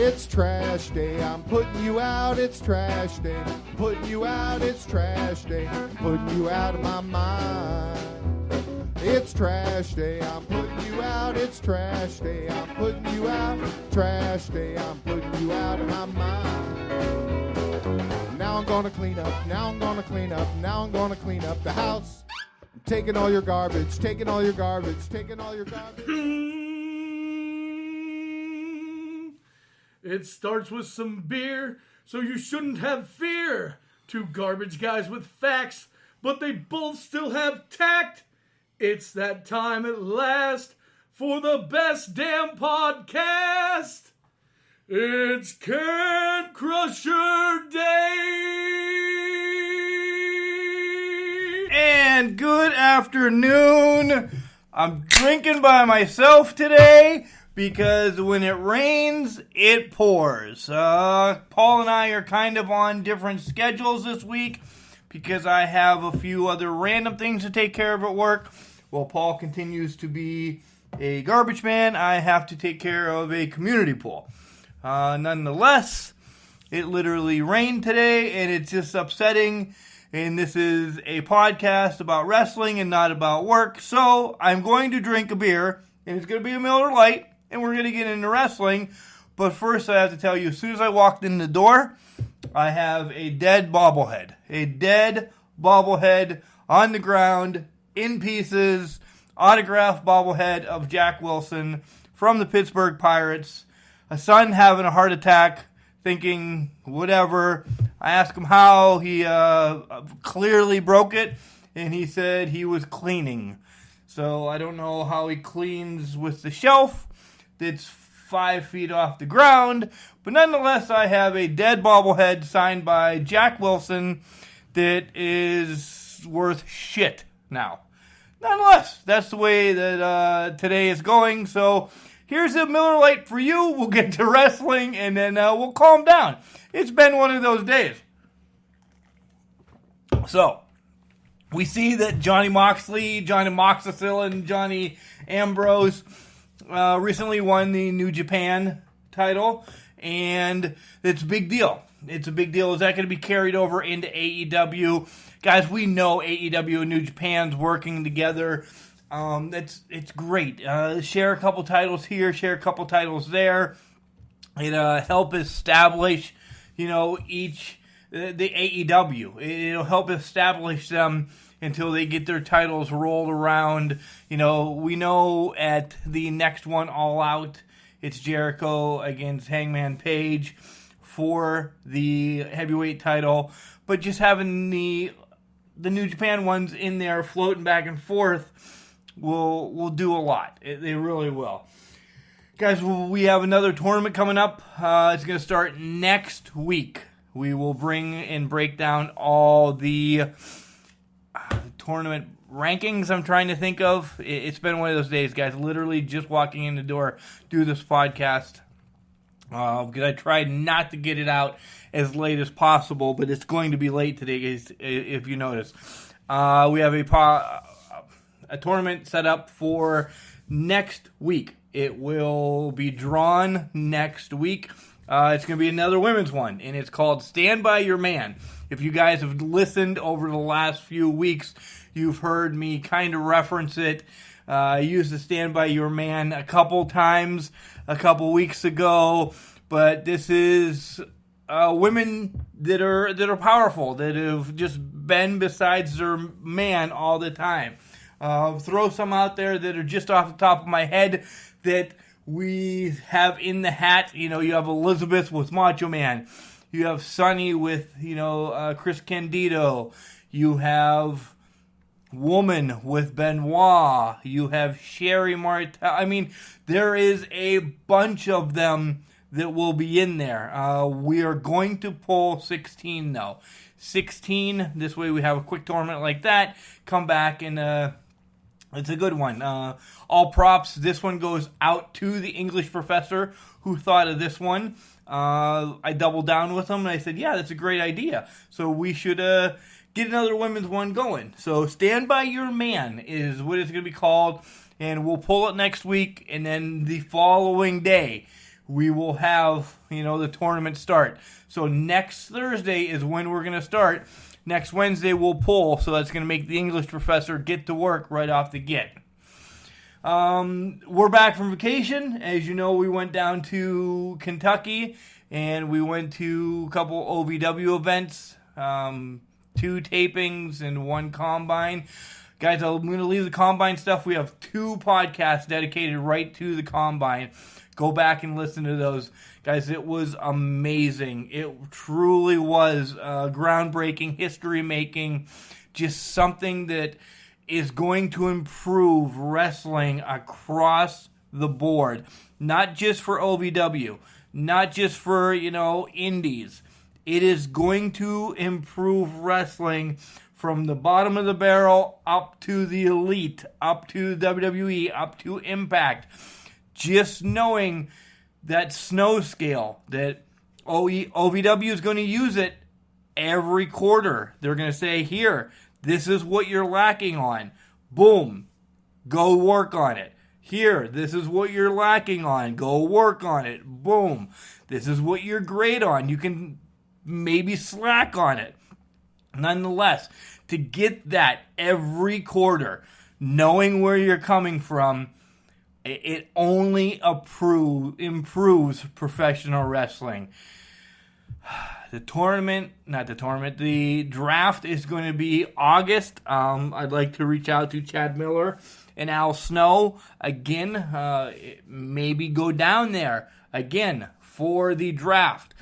It's trash day, I'm putting you out, it's trash day. Putting you out, it's trash day. Putting you out of my mind. It's trash day, I'm putting you out, it's trash day. I'm putting you out, trash day. I'm putting you out of my mind. Now I'm gonna clean up, now I'm gonna clean up, now I'm gonna clean up the house. I'm taking all your garbage, taking all your garbage, taking all your garbage. It starts with some beer, so you shouldn't have fear. Two garbage guys with facts, but they both still have tact. It's that time at last for the best damn podcast. It's Can Crusher Day. And good afternoon. I'm drinking by myself today because when it rains, it pours. Paul and I are kind of on different schedules this week because I have a few other random things to take care of at work. While Paul continues to be a garbage man, I have to take care of a community pool. Nonetheless, it literally rained today, and it's just upsetting. And this is a podcast about wrestling and not about work. So I'm going to drink a beer, and it's going to be a Miller Lite, and we're going to get into wrestling. But first, I have to tell you, as soon as I walked in the door, I have a dead bobblehead. A dead bobblehead on the ground, in pieces, autographed bobblehead of Jack Wilson from the Pittsburgh Pirates. A son having a heart attack, thinking whatever. I asked him how. He clearly broke it, and he said he was cleaning. So I don't know how he cleans with the shelf that's 5 feet off the ground. But nonetheless, I have a dead bobblehead signed by Jack Wilson that is worth shit now. Nonetheless, that's the way that today is going. So here's a Miller Lite for you. We'll get to wrestling, and then we'll calm down. It's been one of those days. So, we see that Johnny Moxley, Johnny Moxley, Johnny Ambrose recently won the New Japan title, and it's a big deal. It's a big deal. Is that going to be carried over into AEW? Guys, we know AEW and New Japan's working together. It's great. Share a couple titles here, share a couple titles there. It help establish, each the AEW. It'll help establish them until they get their titles rolled around. We know at the next one, All Out, it's Jericho against Hangman Page for the heavyweight title. But just having the New Japan ones in there floating back and forth will do a lot. They really will. Guys, we have another tournament coming up. It's going to start next week. We will bring and break down all the tournament rankings I'm trying to think of. It's been one of those days, guys. Literally just walking in the door, do this podcast. Because I tried not to get it out as late as possible, but it's going to be late today, guys, if you notice. We have a tournament set up for next week. It will be drawn next week. It's going to be another women's one, and it's called Stand By Your Man. If you guys have listened over the last few weeks, you've heard me kind of reference it. I used the Stand By Your Man a couple times a couple weeks ago, but this is women that are powerful, that have just been besides their man all the time. Throw some out there that are just off the top of my head that we have in the hat. You have Elizabeth with Macho Man. You have Sunny with, Chris Candido. You have Woman with Benoit. You have Sherry Martel. I mean, there is a bunch of them that will be in there. We are going to pull 16, though. 16. This way we have a quick tournament like that. Come back and it's a good one. All props. This one goes out to the English professor who thought of this one. I doubled down with him and I said, yeah, that's a great idea. So we should get another women's one going. So Stand By Your Man is what it's going to be called. And we'll pull it next week. And then the following day, we will have, the tournament start. So next Thursday is when we're going to start. Next Wednesday we'll pull, so that's going to make the English professor get to work right off the get. We're back from vacation. As you know, we went down to Kentucky, and we went to a couple OVW events, 2 tapings and 1 combine. Guys, I'm going to leave the combine stuff. We have 2 podcasts dedicated right to the combine. Go back and listen to those. Guys, it was amazing. It truly was groundbreaking, history-making, just something that is going to improve wrestling across the board. Not just for OVW, not just for, indies. It is going to improve wrestling from the bottom of the barrel up to the elite, up to WWE, up to Impact. Just knowing that snow scale, that OVW is going to use it every quarter. They're going to say, here, this is what you're lacking on. Boom. Go work on it. Here, this is what you're lacking on. Go work on it. Boom. This is what you're great on. You can maybe slack on it. Nonetheless, to get that every quarter, knowing where you're coming from, it only improves professional wrestling. The draft is going to be August. I'd like to reach out to Chad Miller and Al Snow again. Maybe go down there again for the draft.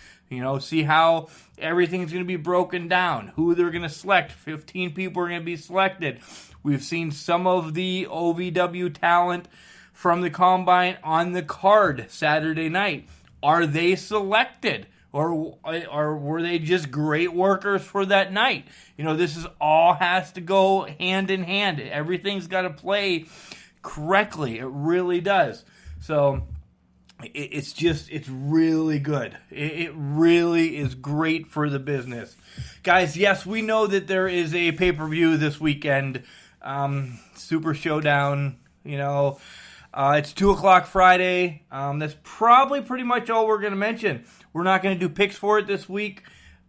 See how everything's going to be broken down, who they're going to select. 15 people are going to be selected. We've seen some of the OVW talent from the combine on the card Saturday night. Are they selected? Or were they just great workers for that night? This is all has to go hand in hand. Everything's got to play correctly. It really does. So it's really good. It really is great for the business. Guys, yes, we know that there is a pay-per-view this weekend. SuperShow Down, it's 2 o'clock Friday. That's probably pretty much all we're going to mention. We're not going to do picks for it this week.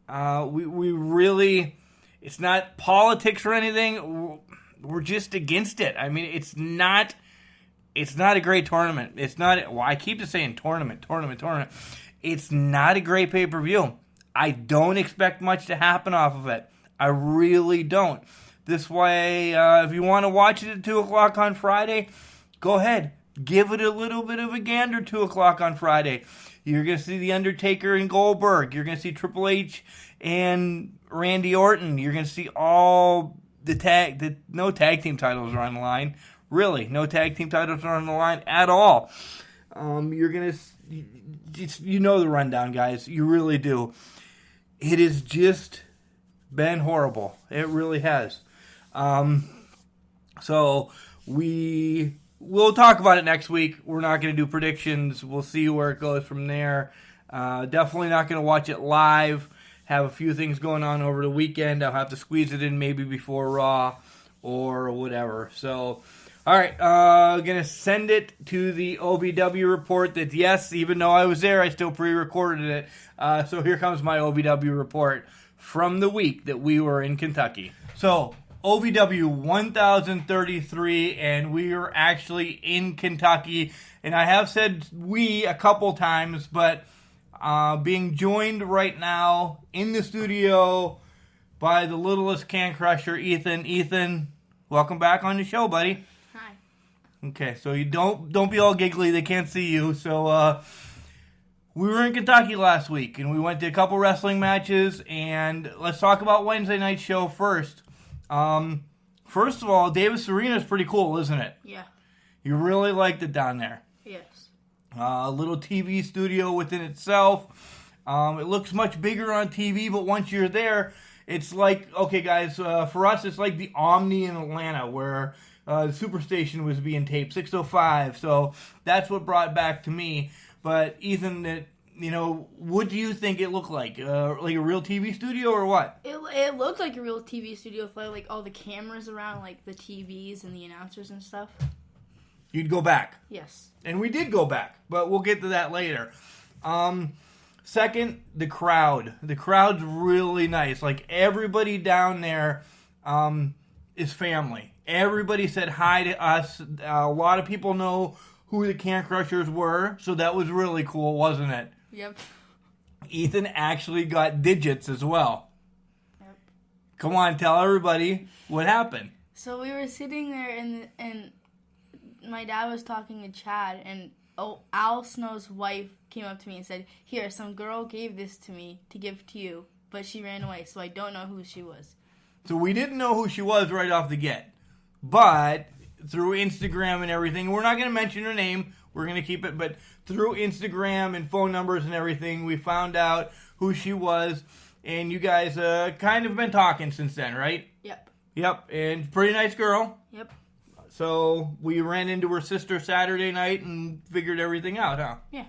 We really, it's not politics or anything. We're just against it. I mean, it's not a great tournament. It's not, I keep just saying tournament. It's not a great pay-per-view. I don't expect much to happen off of it. I really don't. This way, if you want to watch it at 2 o'clock on Friday, go ahead. Give it a little bit of a gander 2 o'clock on Friday. You're going to see The Undertaker and Goldberg. You're going to see Triple H and Randy Orton. You're going to see all no tag team titles are on the line. Really, no tag team titles are on the line at all. You're going to, the rundown, guys. You really do. It has just been horrible. It really has. So we'll talk about it next week. We're not going to do predictions. We'll see where it goes from there. Definitely not going to watch it live. Have a few things going on over the weekend. I'll have to squeeze it in maybe before Raw or whatever. So, all right. Going to send it to the OVW report that, yes, even though I was there, I still pre-recorded it. So here comes my OVW report from the week that we were in Kentucky. So, OVW 1033, and we are actually in Kentucky. And I have said we a couple times, but being joined right now in the studio by the littlest can crusher, Ethan. Ethan, welcome back on the show, buddy. Hi. Okay, so you don't be all giggly. They can't see you. So we were in Kentucky last week, and we went to a couple wrestling matches. And let's talk about Wednesday night show first. First of all, Davis Arena is pretty cool, isn't it? Yeah. You really liked it down there. Yes. A little TV studio within itself. It looks much bigger on TV, but once you're there, it's like, okay, guys, for us, it's like the Omni in Atlanta, where the Superstation was being taped, 605. So that's what brought back to me. But Ethan, what do you think it looked like? Like a real TV studio or what? It looked like a real TV studio with like all the cameras around, like the TVs and the announcers and stuff. You'd go back. Yes. And we did go back, but we'll get to that later. Second, the crowd. The crowd's really nice. Like, everybody down there is family. Everybody said hi to us. A lot of people know who the Can Crushers were, so that was really cool, wasn't it? Yep. Ethan actually got digits as well. Yep. Come on, tell everybody what happened. So we were sitting there, and my dad was talking to Chad, and Al Snow's wife came up to me and said, "Here, some girl gave this to me to give to you, but she ran away, so I don't know who she was." So we didn't know who she was right off the get. But through Instagram and everything, we're not going to mention her name. We're going to keep it. But through Instagram and phone numbers and everything, we found out who she was. And you guys kind of been talking since then, right? Yep. Yep. And pretty nice girl. Yep. So we ran into her sister Saturday night and figured everything out, huh? Yeah.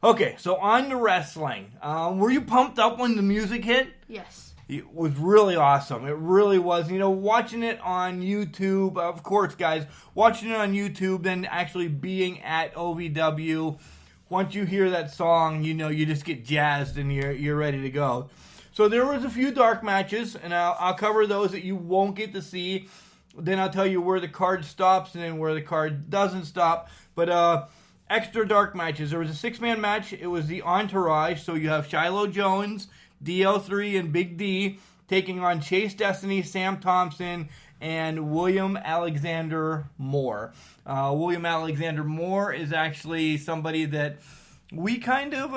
Okay, so on to wrestling. Were you pumped up when the music hit? Yes. It was really awesome. It really was. You know, watching it on YouTube, of course, guys, watching it on YouTube, then actually being at OVW, once you hear that song, you know, you just get jazzed and you're ready to go. So there was a few dark matches, and I'll cover those that you won't get to see. Then I'll tell you where the card stops and then where the card doesn't stop. But extra dark matches. There was a 6-man match. It was the Entourage. So you have Shiloh Jones, DL3, and Big D taking on Chase Destiny, Sam Thompson, and William Alexander Moore. William Alexander Moore is actually somebody that we kind of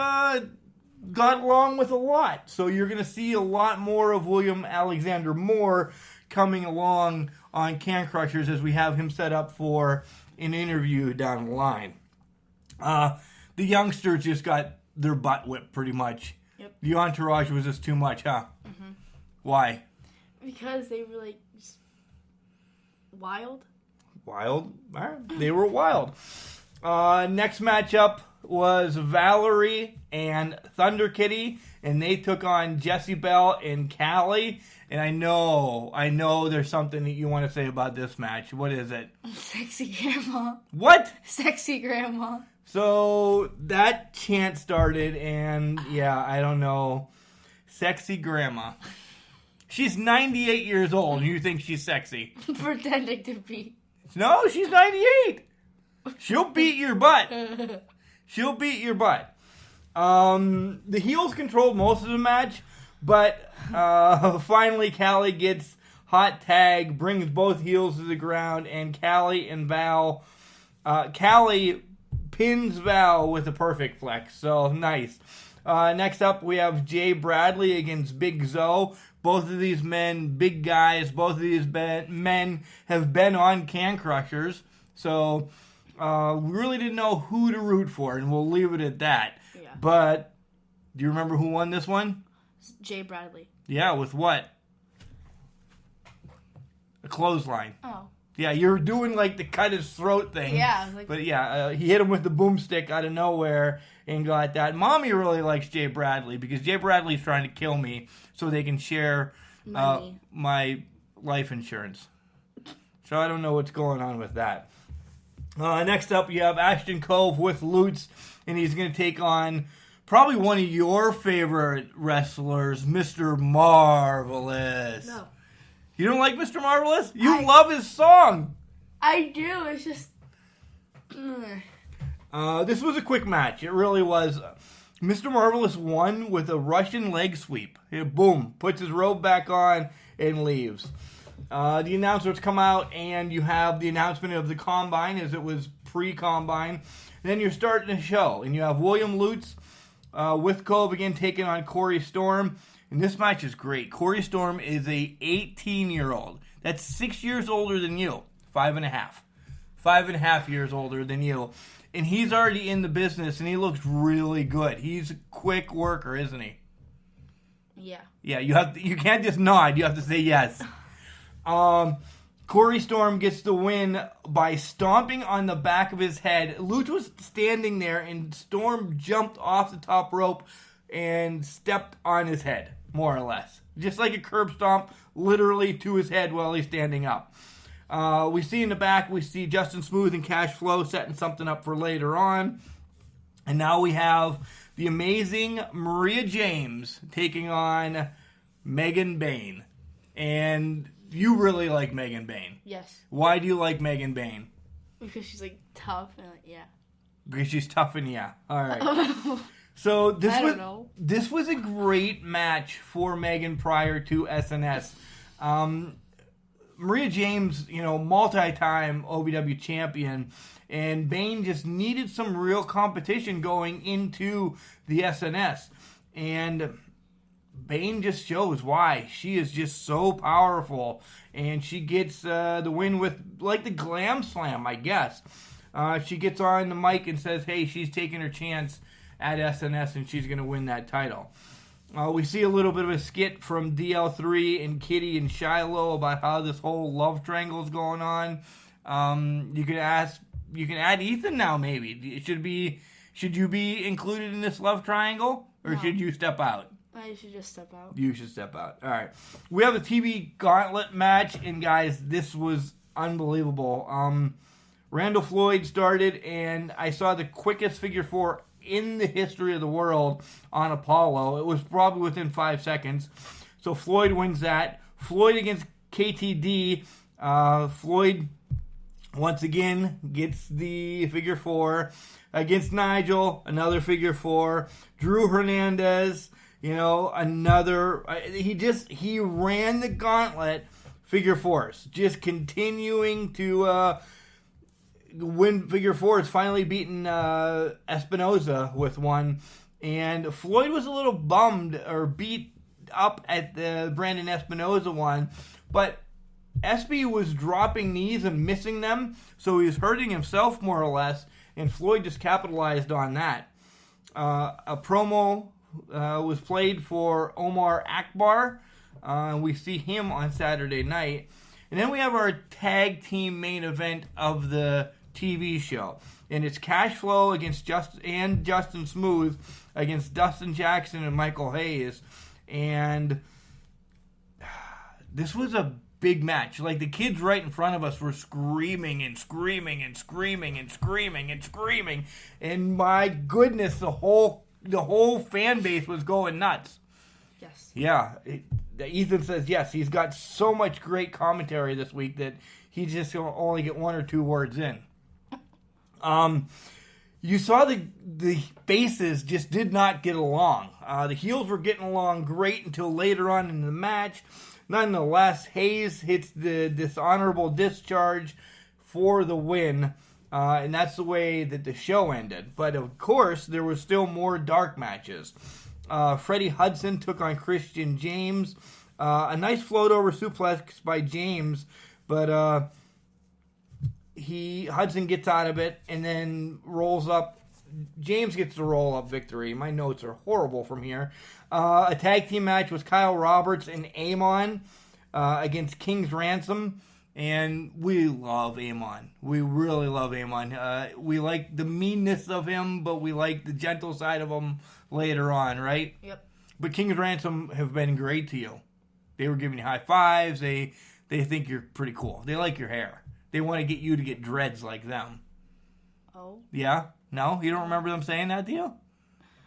got along with a lot. So you're going to see a lot more of William Alexander Moore coming along on Can Crushers as we have him set up for an interview down the line. The youngsters just got their butt whipped pretty much. Yep. The Entourage was just too much, huh? Mm-hmm. Why? Because they were like just wild. Wild? All right. They were wild. Next matchup was Valerie and Thunder Kitty, and they took on Jessie Bell and Callie. And I know there's something that you want to say about this match. What is it? Sexy grandma. What? Sexy grandma. So that chant started, and yeah, I don't know. Sexy grandma. She's 98 years old, and you think she's sexy. Pretending to be. No, she's 98. She'll beat your butt. She'll beat your butt. The heels controlled most of the match, but finally Callie gets hot tag, brings both heels to the ground, and Callie and Val... Callie pins Val with a perfect flex, so nice. Next up, we have Jay Bradley against Big Zoe. Both of these men, big guys, both of these men have been on Can Crushers, so we really didn't know who to root for, and we'll leave it at that. Yeah. But, do you remember who won this one? Jay Bradley. Yeah, with what? A clothesline. Oh. Yeah, you're doing like the cut his throat thing. Yeah. Like, But yeah, he hit him with the boomstick out of nowhere and got that. Mommy really likes Jay Bradley because Jay Bradley's trying to kill me so they can share my life insurance. So I don't know what's going on with that. Next up, you have Ashton Cove with Lutz, and he's going to take on probably one of your favorite wrestlers, Mr. Marvelous. No. You don't like Mr. Marvelous? You love his song. I do. It's just... This was a quick match. It really was. Mr. Marvelous won with a Russian leg sweep. Boom. Puts his robe back on and leaves. The announcers come out and you have the announcement of the Combine as it was pre-Combine. And then you're starting the show. And you have William Lutz with Cove again taking on Corey Storm. And this match is great. Corey Storm is a 18-year-old. That's 6 years older than you. 5.5. 5.5 years older than you. And he's already in the business, and he looks really good. He's a quick worker, isn't he? Yeah. Yeah, you can't just nod. You have to say yes. Corey Storm gets the win by stomping on the back of his head. Lutz was standing there, and Storm jumped off the top rope and stepped on his head, more or less. Just like a curb stomp, literally to his head while he's standing up. We see in the back, we see Justin Smooth and Cash Flow setting something up for later on. And now we have the amazing Maria James taking on Megan Bayne. And you really like Megan Bayne. Yes. Why do you like Megan Bayne? Because she's like tough and like, yeah. Because she's tough and yeah. All right. So this was a great match for Megan prior to SNS. Maria James, multi-time OVW champion, and Bayne just needed some real competition going into the SNS. And Bayne just shows why. She is just so powerful, and she gets the win with, like, the glam slam, I guess. She gets on the mic and says, hey, she's taking her chance at SNS, and she's going to win that title. We see a little bit of a skit from DL3 and Kitty and Shiloh about how this whole love triangle is going on. You can add Ethan now, maybe. Should you be included in this love triangle, or should you step out? I should just step out. You should step out. All right. We have a TV gauntlet match, and guys, this was unbelievable. Randall Floyd started, and I saw the quickest figure four in the history of the world on Apollo. It was probably within 5 seconds. So Floyd wins that. Floyd against KTD. Floyd, once again, gets the figure four. Against Nigel, another figure four. Drew Hernandez, another. He ran the gauntlet figure fours. Just continuing to win figure fours, finally beaten Espinoza with one. And Floyd was a little bummed or beat up at the Brandon Espinoza one, but Espy was dropping knees and missing them, so he was hurting himself more or less, and Floyd just capitalized on that. A promo was played for Omar Akbar. We see him on Saturday night. And then we have our tag team main event of the TV show. And it's Cash Flow against Justin Smooth against Dustin Jackson and Michael Hayes. And this was a big match. Like, the kids right in front of us were screaming and screaming and screaming and screaming and screaming. And my goodness, the whole fan base was going nuts. Yes. Yeah. Ethan says yes. He's got so much great commentary this week that he's just going to only get 1 or 2 words in. You saw the faces just did not get along. The heels were getting along great until later on in the match. Nonetheless, Hayes hits the dishonorable discharge for the win, and that's the way that the show ended. But of course, there were still more dark matches. Freddie Hudson took on Christian James. A nice float over suplex by James, but Hudson gets out of it and then rolls up. James gets the roll-up victory. My notes are horrible from here. A tag team match was Kyle Roberts and Amon against King's Ransom. And we love Amon. We really love Amon. We like the meanness of him, but we like the gentle side of him later on, right? Yep. But King's Ransom have been great to you. They were giving you high fives. They think you're pretty cool. They like your hair. They want to get you to get dreads like them. Oh? Yeah? No? You don't remember them saying that to you?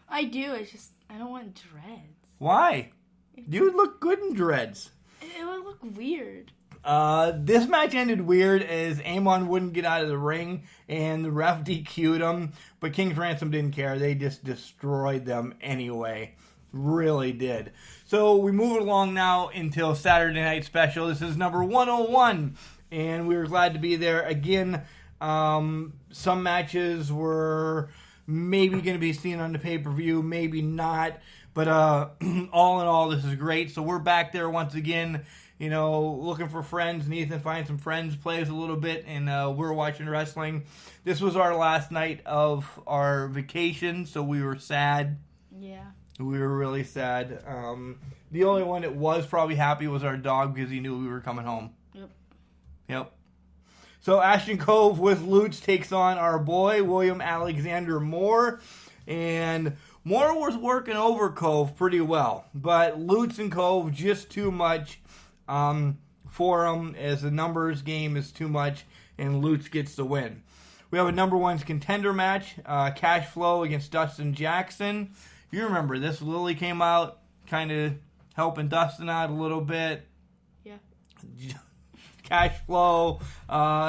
I do. It's just, I don't want dreads. Why? You would look good in dreads. It would look weird. This match ended weird as Amon wouldn't get out of the ring and the ref DQ'd him, but King's Ransom didn't care. They just destroyed them anyway. Really did. So we move along now until Saturday Night Special. This is number 101, and we were glad to be there. Again, some matches were maybe going to be seen on the pay-per-view, maybe not, but all in all, this is great. So we're back there once again, looking for friends. And Ethan finds some friends, plays a little bit, and we're watching wrestling. This was our last night of our vacation, so we were sad. Yeah. We were really sad. The only one that was probably happy was our dog because he knew we were coming home. Yep. So Ashton Cove with Lutz takes on our boy, William Alexander Moore. And Moore was working over Cove pretty well. But Lutz and Cove just too much. for them, as the numbers game is too much, and Lutz gets the win. We have a number 1 contender match, Cash Flow against Dustin Jackson. You remember this. Lily came out, kind of helping Dustin out a little bit. Yeah. Cash Flow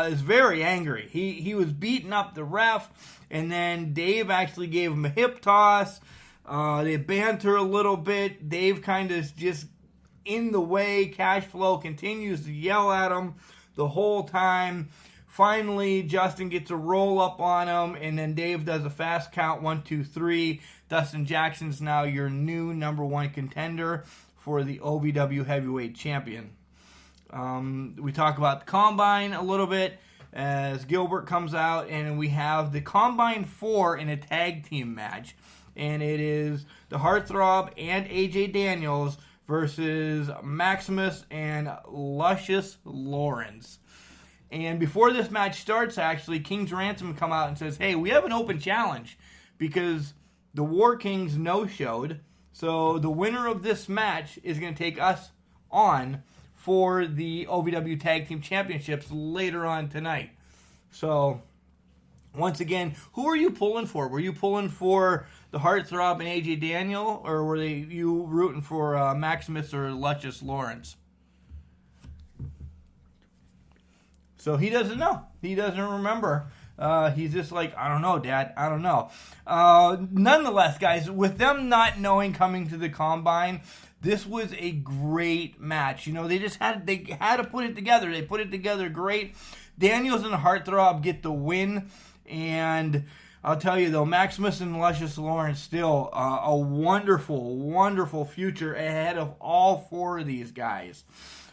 is very angry. He was beating up the ref, and then Dave actually gave him a hip toss. They banter a little bit. Dave kind of just in the way. Cash Flow continues to yell at him the whole time. Finally, Justin gets a roll up on him, and then Dave does a fast count, 1, 2, 3. Dustin Jackson's now your new number 1 contender for the OVW Heavyweight Champion. We talk about the Combine a little bit as Gilbert comes out, and we have the Combine 4 in a tag team match. And it is the Heartthrob and AJ Daniels versus Maximus and Luscious Lawrence. And before this match starts, actually, King's Ransom come out and says, hey, we have an open challenge because the War Kings no-showed. So the winner of this match is going to take us on for the OVW Tag Team Championships later on tonight. So, once again, who are you pulling for? Were you pulling for the Heartthrob and AJ Daniel, or were you rooting for Maximus or Luscious Lawrence? So he doesn't know. He doesn't remember. He's just like, I don't know, Dad. I don't know. Nonetheless, guys, with them not knowing coming to the Combine, this was a great match. You know, they had to put it together. They put it together great. Daniels and Heartthrob get the win. And I'll tell you, though, Maximus and Luscious Lawrence still a wonderful, wonderful future ahead of all 4 of these guys.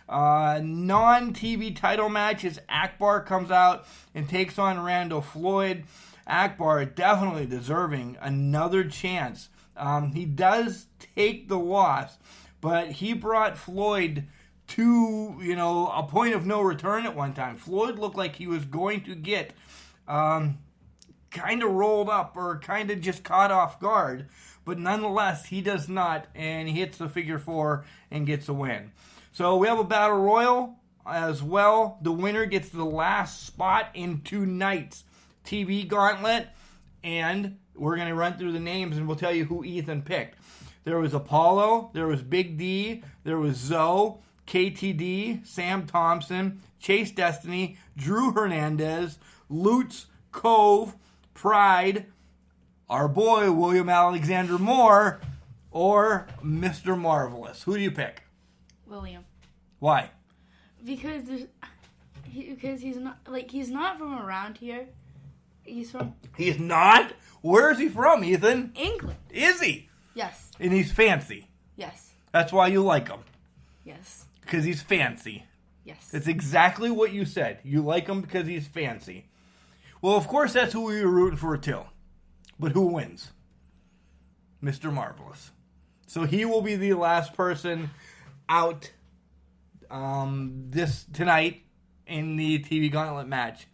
Non-TV title match is Akbar comes out and takes on Randall Floyd. Akbar definitely deserving another chance. He does take the loss, but he brought Floyd to, a point of no return at one time. Floyd looked like he was going to get kind of rolled up or kind of just caught off guard, but nonetheless, he does not, and he hits the figure 4 and gets a win. So we have a battle royal as well. The winner gets the last spot in tonight's TV gauntlet, and we're going to run through the names and we'll tell you who Ethan picked. There was Apollo, there was Big D, there was Zoe, KTD, Sam Thompson, Chase Destiny, Drew Hernandez, Lutz, Cove, Pride, our boy William Alexander Moore, or Mr. Marvelous. Who do you pick? William. Why? Because he's not from around here. He's from He's not? Where is he from, Ethan? England. Is he? Yes. And he's fancy. Yes. That's why you like him. Yes. Because he's fancy. Yes. It's exactly what you said. You like him because he's fancy. Well, of course, that's who we were rooting for too. But who wins? Mr. Marvelous. So he will be the last person out this tonight in the TV Gauntlet match.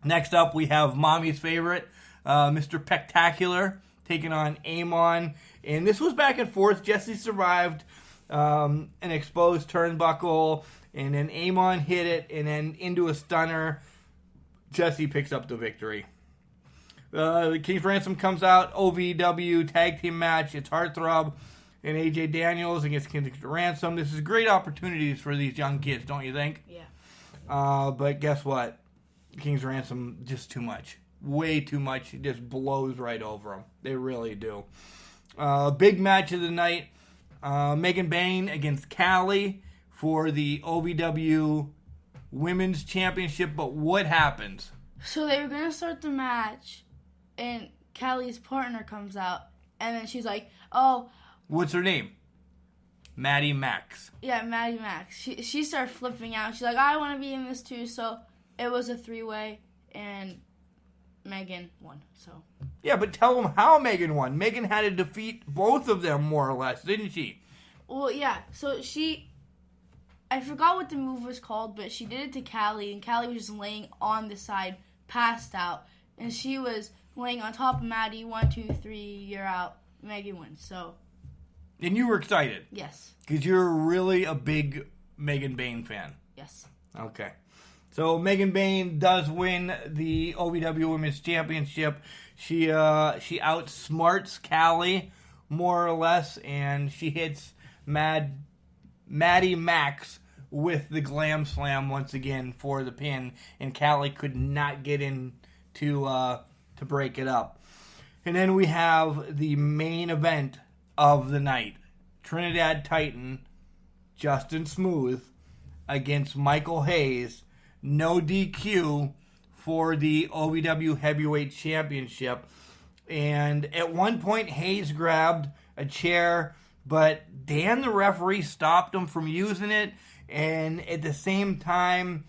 Next up, we have Mommy's favorite, Mr. Pectacular, taking on Amon. And this was back and forth. Jesse survived an exposed turnbuckle, and then Amon hit it, and then into a stunner. Jesse picks up the victory. The King's Ransom comes out, OVW tag team match. It's Heartthrob and AJ Daniels against King's Ransom. This is great opportunities for these young kids, don't you think? Yeah. But guess what? King's Ransom, just too much. Way too much. It just blows right over them. They really do. Big match of the night. Megan Bain against Callie for the OVW Women's Championship. But what happens? So they were going to start the match, and Callie's partner comes out, and then she's like, oh. What's her name? Maddie Max. Yeah, Maddie Max. She started flipping out. She's like, I want to be in this too. So it was a 3-way, and Megan won. So. Yeah, but tell them how Megan won. Megan had to defeat both of them, more or less, didn't she? Well, yeah. So I forgot what the move was called, but she did it to Callie, and Callie was just laying on the side, passed out, and she was laying on top of Maddie. 1, 2, 3, you're out. Megan wins. So. And you were excited. Yes. Because you're really a big Megan Bain fan. Yes. Okay. So Megan Bain does win the OVW Women's Championship. She outsmarts Callie more or less, and she hits Maddie Max with the Glam Slam once again for the pin, and Callie could not get in to break it up. And then we have the main event of the night: Trinidad Titan Justin Smooth against Michael Hayes. No DQ for the OVW Heavyweight Championship. And at one point, Hayes grabbed a chair, but Dan, the referee, stopped him from using it. And at the same time,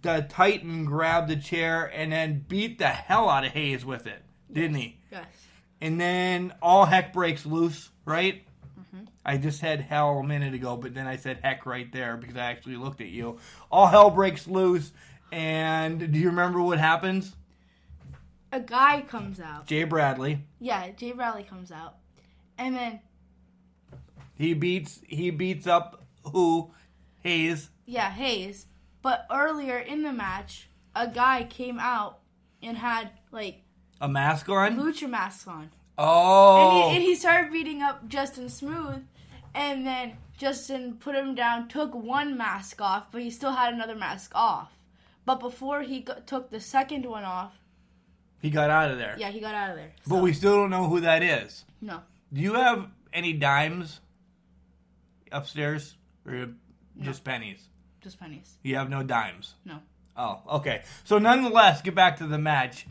the Titan grabbed the chair and then beat the hell out of Hayes with it, didn't he? Yes. And then all heck breaks loose, right? I just said hell a minute ago, but then I said heck right there because I actually looked at you. All hell breaks loose, and do you remember what happens? A guy comes out. Jay Bradley. Yeah, Jay Bradley comes out. And then... He beats up who? Hayes. Yeah, Hayes. But earlier in the match, a guy came out and had, like... A mask on? Lucha mask on. Oh. And he started beating up Justin Smooth, and then Justin put him down, took one mask off, but he still had another mask off. But before he took the second one off... He got out of there. Yeah, he got out of there. So. But we still don't know who that is. No. Do you have any dimes upstairs? Or just pennies? Just pennies. You have no dimes? No. Oh, okay. So nonetheless, get back to the match.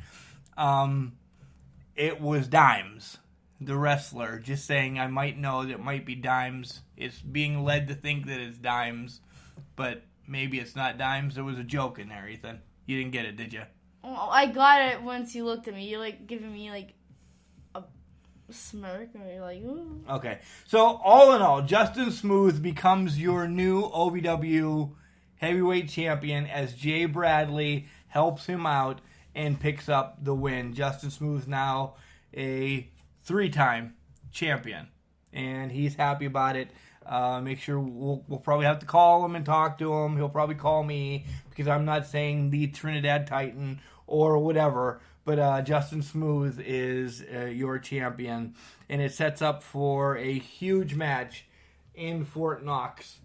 It was Dimes, the wrestler, just saying I might know that it might be Dimes. It's being led to think that it's Dimes, but maybe it's not Dimes. There was a joke in there, Ethan. You didn't get it, did you? Well, I got it once you looked at me. You're like giving me like a smirk, and you're like, ooh. Okay. So all in all, Justin Smooth becomes your new OVW heavyweight champion as Jay Bradley helps him out and picks up the win. Justin Smooth now a 3-time champion, and he's happy about it. Make sure we'll probably have to call him and talk to him. He'll probably call me because I'm not saying the Trinidad Titan or whatever, but Justin Smooth is your champion, and it sets up for a huge match in Fort Knox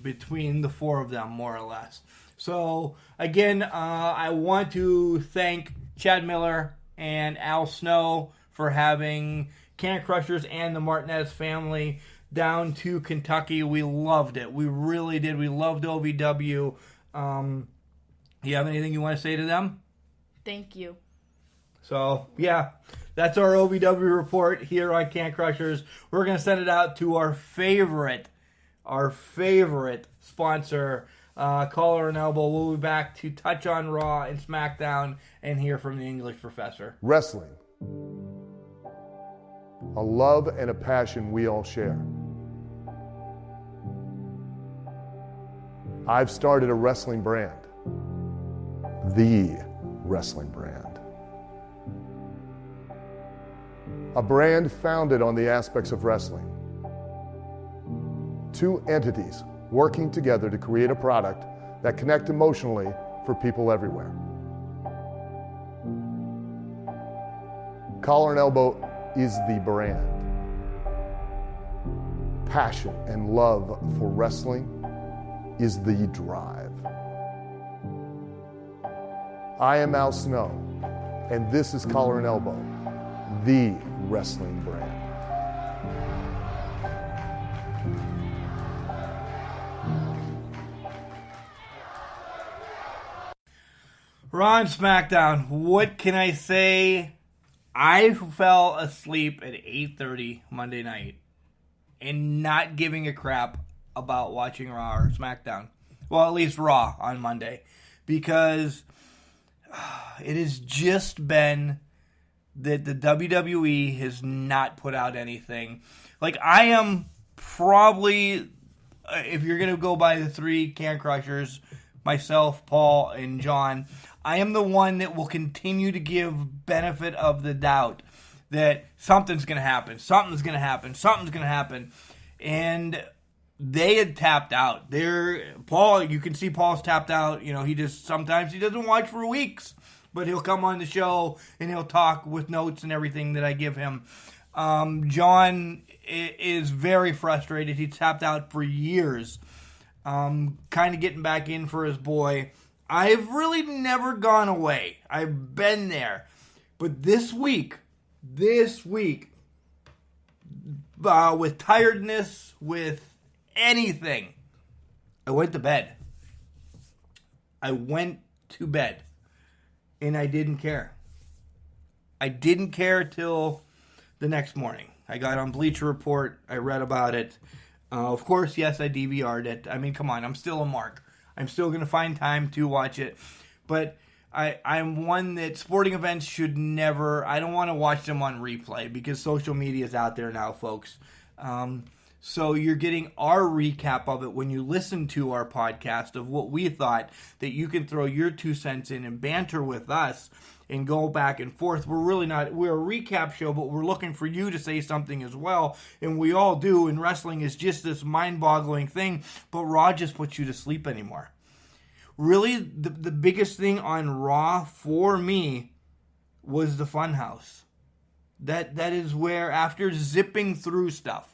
between the four of them, more or less. So, again, I want to thank Chad Miller and Al Snow for having Can Crushers and the Martinez family down to Kentucky. We loved it. We really did. We loved OVW. You have anything you want to say to them? Thank you. So, yeah, that's our OVW report here on Can Crushers. We're going to send it out to our favorite sponsor, Collar and Elbow. We'll be back to touch on Raw and Smackdown and hear from the English professor. Wrestling. A love and a passion we all share. I've started a wrestling brand. The wrestling brand. A brand founded on the aspects of wrestling. Two entities working together to create a product that connect emotionally for people everywhere. Collar and Elbow is the brand. Passion and love for wrestling is the drive. I am Al Snow, and this is Collar and Elbow, the wrestling brand. Raw and Smackdown. What can I say? I fell asleep at 8:30 Monday night and not giving a crap about watching Raw or Smackdown. Well, at least Raw on Monday. Because it has just been that the WWE has not put out anything. Like, I am probably, if you're going to go by the three Can Crushers, myself, Paul, and John, I am the one that will continue to give benefit of the doubt that something's going to happen, something's going to happen, something's going to happen. And they had tapped out. Paul, you can see Paul's tapped out. Sometimes he doesn't watch for weeks, but he'll come on the show and he'll talk with notes and everything that I give him. John is very frustrated. He tapped out for years. Kind of getting back in for his boy. I've really never gone away. I've been there. But this week, with tiredness, with anything, I went to bed. And I didn't care. I didn't care till the next morning. I got on Bleacher Report. I read about it. Of course, yes, I DVR'd it. I mean, come on, I'm still a mark. I'm still going to find time to watch it. But I'm one that sporting events should never... I don't want to watch them on replay because social media is out there now, folks. So you're getting our recap of it when you listen to our podcast of what we thought, that you can throw your 2 cents in and banter with us and go back and forth. We're a recap show, but we're looking for you to say something as well, and we all do, and wrestling is just this mind-boggling thing, but Raw just puts you to sleep anymore. Really, the biggest thing on Raw for me was the Funhouse. That is where, after zipping through stuff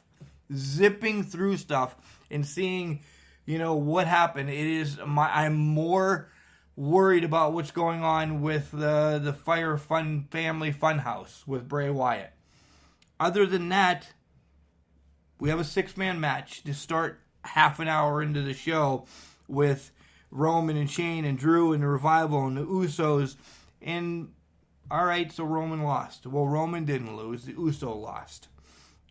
and seeing, what happened, I'm more worried about what's going on with the Fire Fun Family Funhouse with Bray Wyatt. Other than that, we have a 6-man match to start half an hour into the show with Roman and Shane and Drew and the Revival and the Usos. And, alright, so Roman lost. Well, Roman didn't lose. The Uso lost.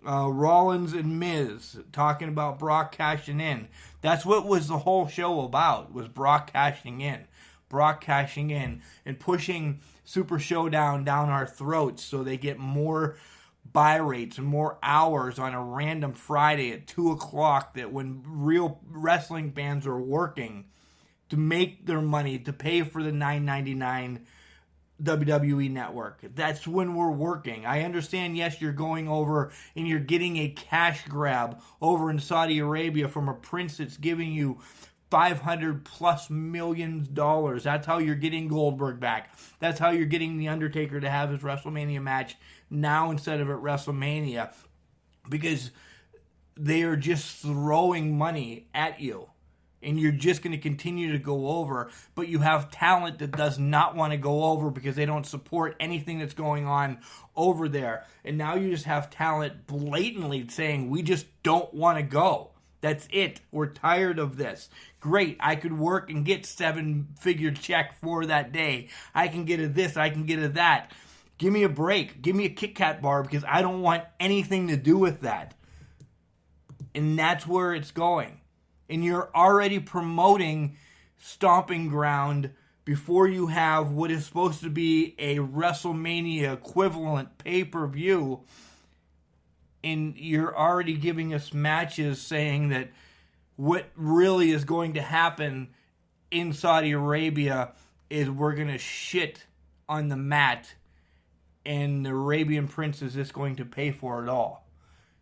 Rollins and Miz talking about Brock cashing in. That's what was the whole show about, was Brock cashing in. Brock cashing in and pushing Super Showdown down our throats so they get more buy rates and more hours on a random Friday at 2 o'clock, that when real wrestling fans are working to make their money, to pay for the $9.99 WWE Network. That's when we're working. I understand, yes, you're going over and you're getting a cash grab over in Saudi Arabia from a prince that's giving you $500+ million. That's how you're getting Goldberg back. That's how you're getting The Undertaker to have his WrestleMania match now instead of at WrestleMania, because they are just throwing money at you. And you're just going to continue to go over, but you have talent that does not want to go over because they don't support anything that's going on over there. And now you just have talent blatantly saying, we just don't want to go. That's it. We're tired of this. Great. I could work and get 7-figure check for that day. I can get a this. I can get a that. Give me a break. Give me a Kit Kat bar because I don't want anything to do with that. And that's where it's going. And you're already promoting Stomping Ground before you have what is supposed to be a WrestleMania equivalent pay-per-view. And you're already giving us matches saying that what really is going to happen in Saudi Arabia is we're going to shit on the mat and the Arabian Prince is just going to pay for it all.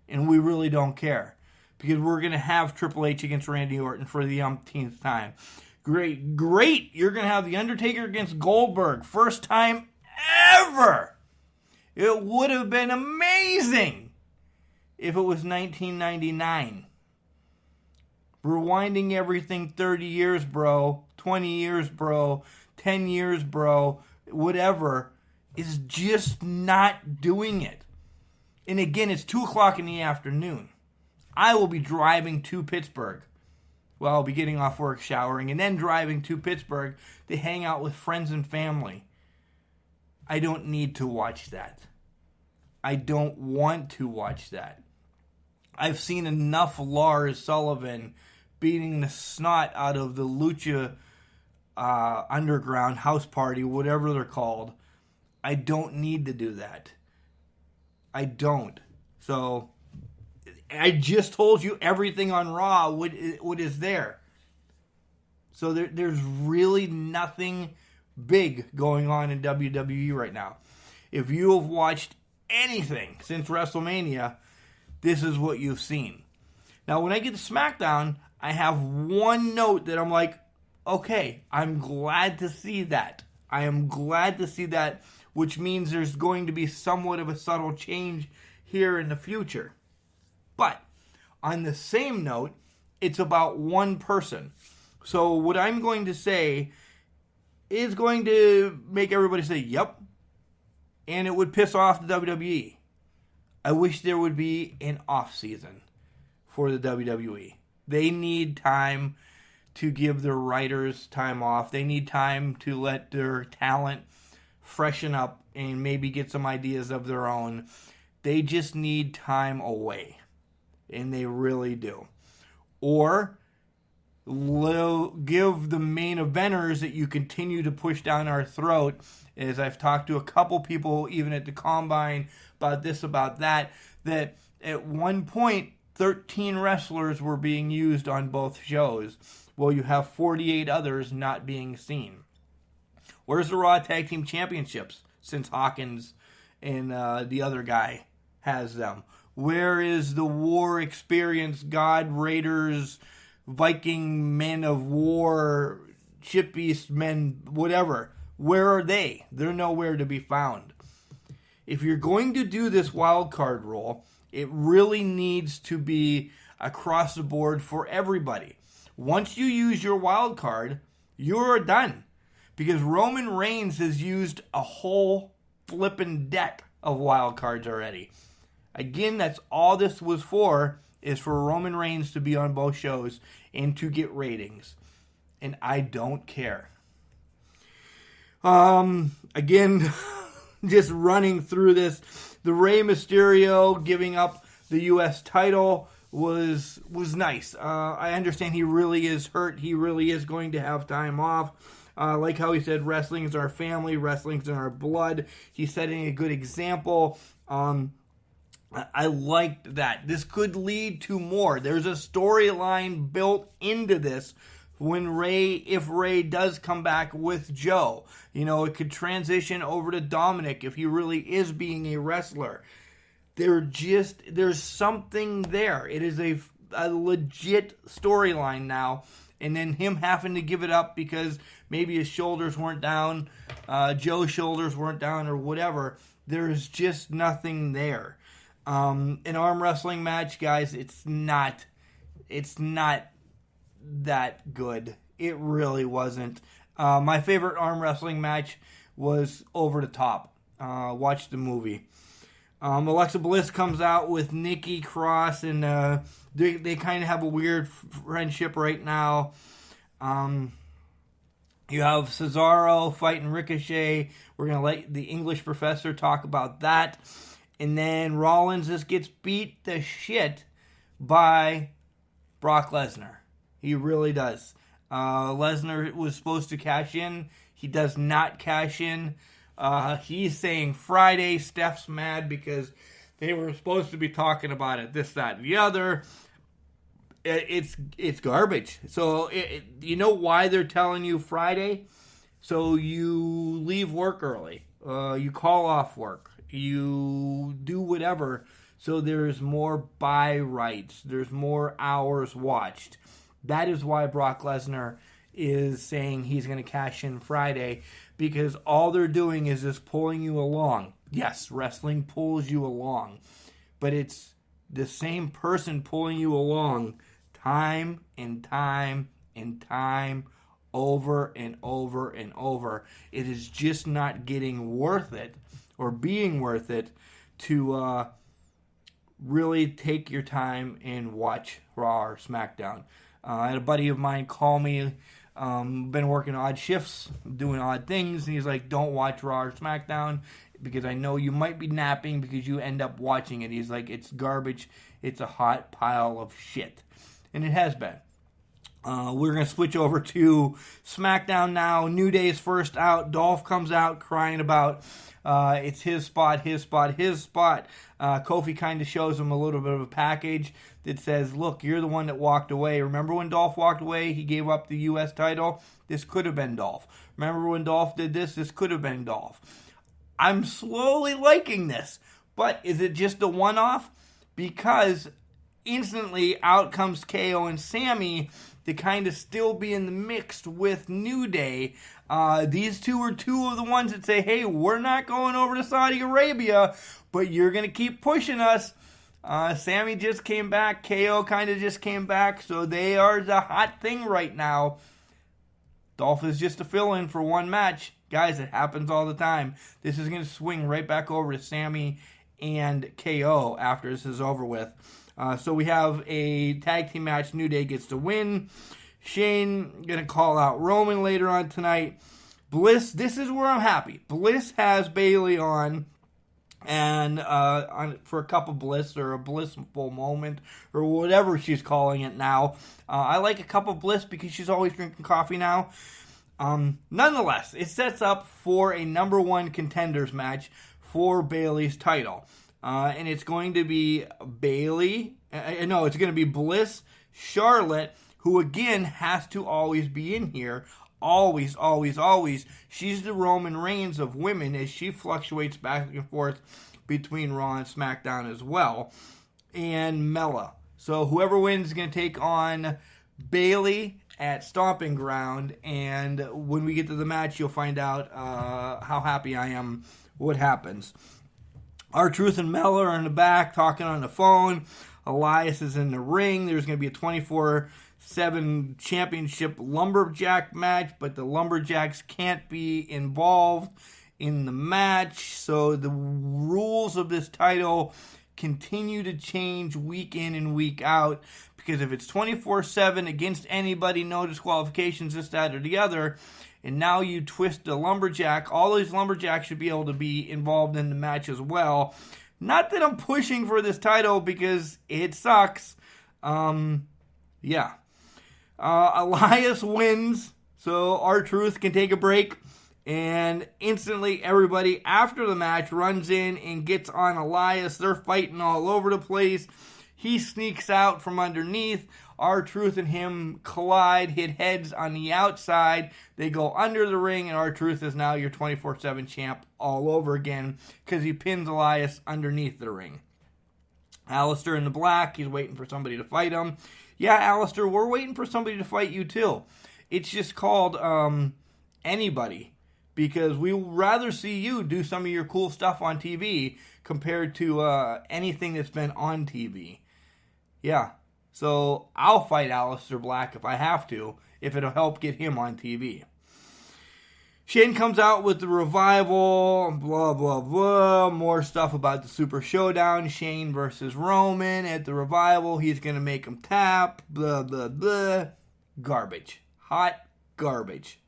And we really don't care. Because we're going to have Triple H against Randy Orton for the umpteenth time. Great. You're going to have The Undertaker against Goldberg. First time ever. It would have been amazing if it was 1999. Rewinding everything 30 years, bro. 20 years, bro. 10 years, bro. Whatever. Is just not doing it. And again, it's 2 o'clock in the afternoon. I will be driving to Pittsburgh. Well, I'll be getting off work, showering, and then driving to Pittsburgh to hang out with friends and family. I don't need to watch that. I don't want to watch that. I've seen enough Lars Sullivan beating the snot out of the Lucha Underground House Party, whatever they're called. I don't need to do that. I don't. So I just told you everything on Raw, what is there. So there's really nothing big going on in WWE right now. If you have watched anything since WrestleMania, this is what you've seen. Now, when I get to SmackDown, I have one note that I'm like, okay, I'm glad to see that. I am glad to see that, which means there's going to be somewhat of a subtle change here in the future. But on the same note, it's about one person. So what I'm going to say is going to make everybody say, yep, and it would piss off the WWE. I wish there would be an off season for the WWE. They need time to give their writers time off. They need time to let their talent freshen up and maybe get some ideas of their own. They just need time away. And they really do. Or give the main eventers that you continue to push down our throat, as I've talked to a couple people even at the Combine about this, about that at one point 13 wrestlers were being used on both shows. Well, you have 48 others not being seen. Where's the Raw Tag Team Championships since Hawkins and the other guy has them? Where is the War Experience, God Raiders, Viking Men of War, Ship Beast Men, whatever? Where are they? They're nowhere to be found. If you're going to do this wild card rule, it really needs to be across the board for everybody. Once you use your wild card, you're done. Because Roman Reigns has used a whole flippin' deck of wild cards already. Again, that's all this was for, is for Roman Reigns to be on both shows and to get ratings. And I don't care. Again, just running through this, the Rey Mysterio giving up the U.S. title was nice. I understand he really is hurt. He really is going to have time off. Like how he said, wrestling is our family, wrestling's in our blood. He's setting a good example. I liked that. This could lead to more. There's a storyline built into this if Ray does come back with Joe. It could transition over to Dominic if he really is being a wrestler. There's something there. It is a legit storyline now. And then him having to give it up because maybe his shoulders weren't down, Joe's shoulders weren't down, or whatever. There's just nothing there. An arm wrestling match, guys, it's not that good. It really wasn't. My favorite arm wrestling match was Over the Top. Watch the movie. Alexa Bliss comes out with Nikki Cross, and they kind of have a weird friendship right now. You have Cesaro fighting Ricochet. We're going to let the English professor talk about that. And then Rollins just gets beat the shit by Brock Lesnar. He really does. Lesnar was supposed to cash in. He does not cash in. He's saying Friday. Steph's mad because they were supposed to be talking about it, this, that, and the other. It's garbage. So you know why they're telling you Friday? So you leave work early. You call off work. You do whatever. So there's more buy rights. There's more hours watched. That is why Brock Lesnar is saying he's going to cash in Friday, because all they're doing is just pulling you along. Yes, wrestling pulls you along, but it's the same person pulling you along time and time and time, over and over and over. It is just not getting worth it, or being worth it, to really take your time and watch Raw or SmackDown. I had a buddy of mine call me, been working odd shifts, doing odd things, and he's like, don't watch Raw or SmackDown, because I know you might be napping because you end up watching it. He's like, it's garbage, it's a hot pile of shit. And it has been. We're going to switch over to SmackDown now. New Day's first out. Dolph comes out crying about it's his spot, his spot, his spot. Kofi kind of shows him a little bit of a package that says, look, you're the one that walked away. Remember when Dolph walked away? He gave up the U.S. title. This could have been Dolph. Remember when Dolph did this? This could have been Dolph. I'm slowly liking this. But is it just a one-off? Because instantly out comes KO and Sammy to kind of still be in the mix with New Day. These two are two of the ones that say, hey, we're not going over to Saudi Arabia, but you're going to keep pushing us. Sammy just came back. KO kind of just came back. So they are the hot thing right now. Dolph is just a fill-in for one match. Guys, it happens all the time. This is going to swing right back over to Sammy and KO after this is over with. So we have a tag team match. New Day gets to win. Shane going to call out Roman later on tonight. Bliss, this is where I'm happy. Bliss has Bayley on. And for a cup of bliss or a blissful moment or whatever she's calling it now. I like a cup of bliss because she's always drinking coffee now. Nonetheless, it sets up for a number one contenders match for Bayley's title. And it's going to be Bayley. It's going to be Bliss, Charlotte, who again has to always be in here. Always, always, always. She's the Roman Reigns of women as she fluctuates back and forth between Raw and SmackDown as well. And Mella. So whoever wins is going to take on Bayley at Stomping Ground. And when we get to the match, you'll find out how happy I am, what happens. R-Truth and Mella are in the back talking on the phone. Elias is in the ring. There's going to be a 24/7 championship lumberjack match, but the lumberjacks can't be involved in the match. So the rules of this title continue to change week in and week out, because if it's 24/7 against anybody, no disqualifications, this, that, or the other, and now you twist the lumberjack, all these lumberjacks should be able to be involved in the match as well. Not that I'm pushing for this title because it sucks. Elias wins, so R-Truth can take a break. And instantly everybody after the match runs in and gets on Elias. They're fighting all over the place. He sneaks out from underneath. R-Truth and him collide, hit heads on the outside. They go under the ring, and R-Truth is now your 24/7 champ all over again because he pins Elias underneath the ring. Alistair in the black, he's waiting for somebody to fight him. Yeah, Alistair, we're waiting for somebody to fight you too. It's just called anybody, because we would rather see you do some of your cool stuff on TV compared to anything that's been on TV. Yeah. So I'll fight Aleister Black if I have to, if it'll help get him on TV. Shane comes out with the Revival, blah, blah, blah. More stuff about the Super Showdown. Shane versus Roman at the Revival. He's going to make him tap, blah, blah, blah. Garbage. Hot garbage.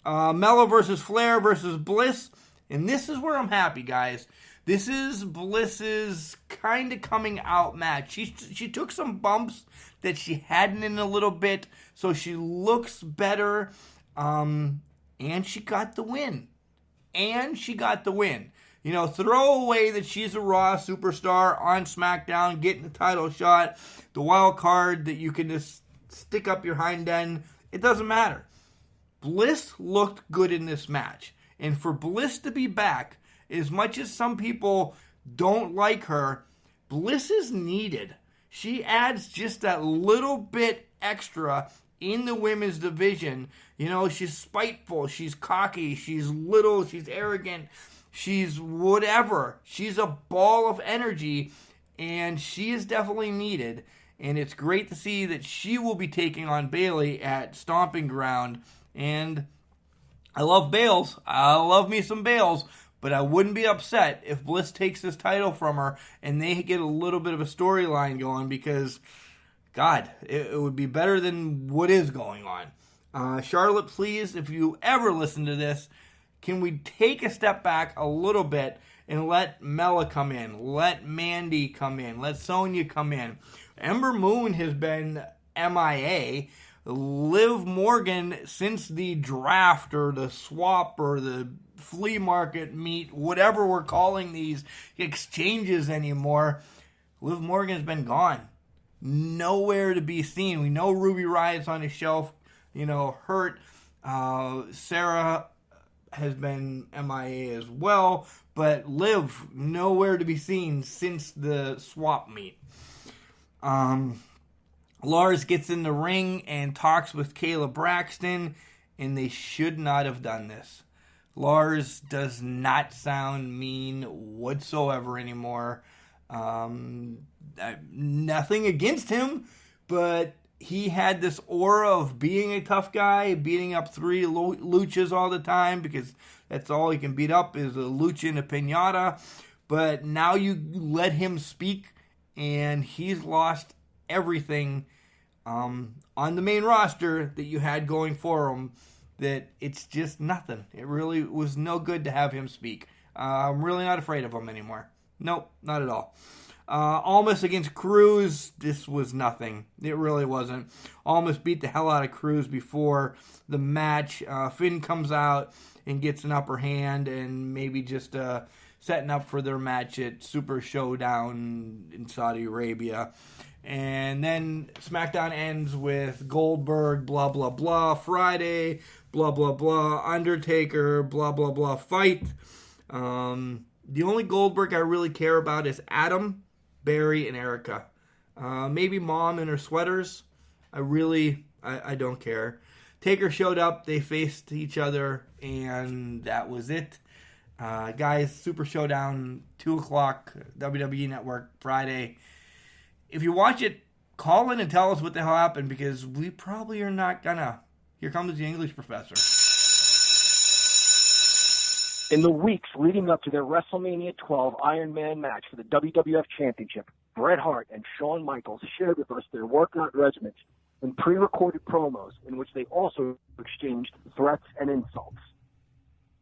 Mella versus Flair versus Bliss. And this is where I'm happy, guys. This is Bliss's kind of coming out match. She took some bumps that she hadn't in a little bit, so she looks better. And she got the win. You know, throw away that she's a Raw superstar on SmackDown, getting the title shot, the wild card that you can just stick up your hind end. It doesn't matter. Bliss looked good in this match. And for Bliss to be back, as much as some people don't like her, Bliss is needed. She adds just that little bit extra in the women's division. You know, she's spiteful, she's cocky, she's little, she's arrogant, she's whatever. She's a ball of energy, and she is definitely needed. And it's great to see that she will be taking on Bayley at Stomping Ground. And I love Bales. I love me some Bales. But I wouldn't be upset if Bliss takes this title from her and they get a little bit of a storyline going, because, God, it would be better than what is going on. Charlotte, please, if you ever listen to this, can we take a step back a little bit and let Mella come in, let Mandy come in, let Sonya come in. Ember Moon has been MIA. Liv Morgan, since the draft or the swap or the flea market meet, whatever we're calling these exchanges anymore, Liv Morgan's been gone. Nowhere to be seen. We know Ruby Riot's on the shelf, hurt. Sarah has been MIA as well, but Liv, nowhere to be seen since the swap meet. Lars gets in the ring and talks with Kayla Braxton, and they should not have done this. Lars does not sound mean whatsoever anymore. Nothing against him, but he had this aura of being a tough guy, beating up 3 luchas all the time, because that's all he can beat up is a lucha and a piñata. But now you let him speak, and he's lost everything on the main roster that you had going for him, that it's just nothing. It really was no good to have him speak. I'm really not afraid of him anymore. Nope, not at all. Almas against Cruz, this was nothing. It really wasn't. Almas beat the hell out of Cruz before the match. Finn comes out and gets an upper hand, and maybe just setting up for their match at SuperShow Down in Saudi Arabia. And then Smackdown ends with Goldberg, blah, blah, blah, Friday, blah, blah, blah, Undertaker, blah, blah, blah, fight. The only Goldberg I really care about is Adam, Barry, and Erica. Maybe Mom in her sweaters. I don't care. Taker showed up, they faced each other, and that was it. Guys, Super Showdown, 2 o'clock, WWE Network, Friday. If you watch it, call in and tell us what the hell happened, because we probably are not gonna. Here comes the English professor. In the weeks leading up to their WrestleMania 12 Iron Man match for the WWF Championship, Bret Hart and Shawn Michaels shared with us their workout regimens and pre-recorded promos in which they also exchanged threats and insults.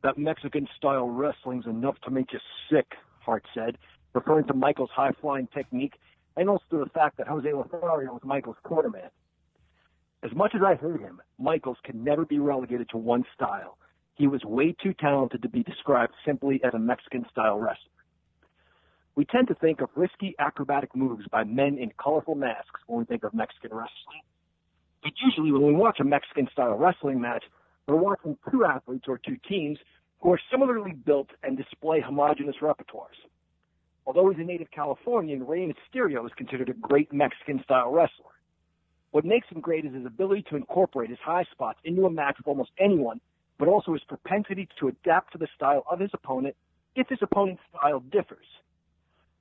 "That Mexican-style wrestling's enough to make you sick," Hart said, referring to Michaels' high-flying technique and also to the fact that Jose Lothario was Michaels' quarterman. As much as I hate him, Michaels can never be relegated to one style. He was way too talented to be described simply as a Mexican-style wrestler. We tend to think of risky acrobatic moves by men in colorful masks when we think of Mexican wrestling. But usually when we watch a Mexican-style wrestling match, we're watching 2 athletes or 2 teams who are similarly built and display homogeneous repertoires. Although he's a native Californian, Rey Mysterio is considered a great Mexican-style wrestler. What makes him great is his ability to incorporate his high spots into a match with almost anyone, but also his propensity to adapt to the style of his opponent if his opponent's style differs.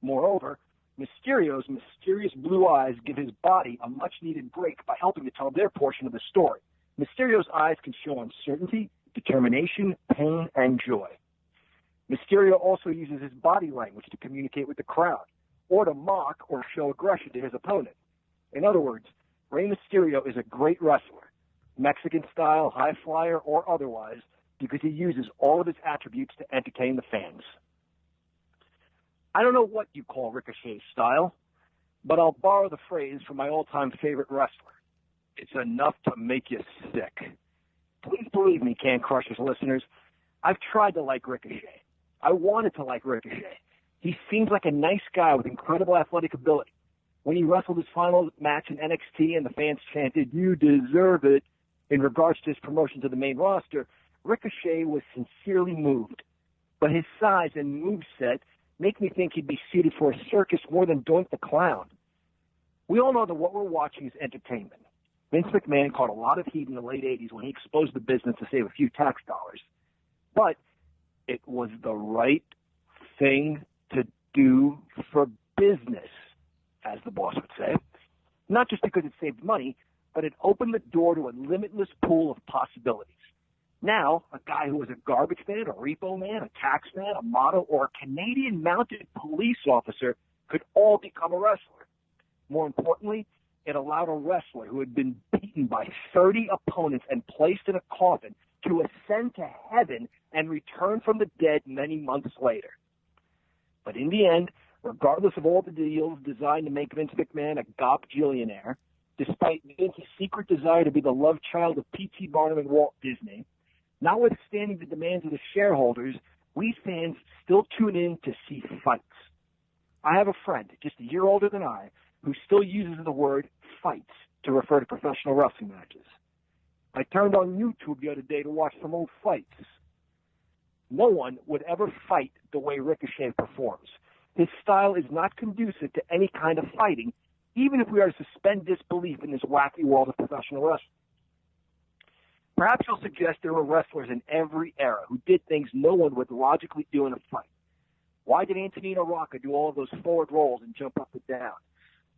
Moreover, Mysterio's mysterious blue eyes give his body a much-needed break by helping to tell their portion of the story. Mysterio's eyes can show uncertainty, determination, pain, and joy. Mysterio also uses his body language to communicate with the crowd, or to mock or show aggression to his opponent. In other words, Rey Mysterio is a great wrestler, Mexican style, high flyer, or otherwise, because he uses all of his attributes to entertain the fans. I don't know what you call Ricochet's style, but I'll borrow the phrase from my all-time favorite wrestler. It's enough to make you sick. Please believe me, Can Crushers listeners, I've tried to like Ricochet. I wanted to like Ricochet. He seems like a nice guy with incredible athletic ability. When he wrestled his final match in NXT and the fans chanted, "You deserve it," in regards to his promotion to the main roster, Ricochet was sincerely moved. But his size and moveset make me think he'd be suited for a circus more than Doink the Clown. We all know that what we're watching is entertainment. Vince McMahon caught a lot of heat in the late 80s when he exposed the business to save a few tax dollars. But it was the right thing to do for business, as the boss would say. Not just because it saved money, but it opened the door to a limitless pool of possibilities. Now, a guy who was a garbage man, a repo man, a tax man, a model, or a Canadian mounted police officer could all become a wrestler. More importantly, it allowed a wrestler who had been beaten by 30 opponents and placed in a coffin to ascend to heaven and return from the dead many months later. But in the end, regardless of all the deals designed to make Vince McMahon a gobjillionaire, despite Vince's secret desire to be the love child of P.T. Barnum and Walt Disney, notwithstanding the demands of the shareholders, we fans still tune in to see fights. I have a friend, just a year older than I, who still uses the word fights to refer to professional wrestling matches. I turned on YouTube the other day to watch some old fights. No one would ever fight the way Ricochet performs. His style is not conducive to any kind of fighting, even if we are to suspend disbelief in this wacky world of professional wrestling. Perhaps you'll suggest there were wrestlers in every era who did things no one would logically do in a fight. Why did Antonino Rocca do all of those forward rolls and jump up and down?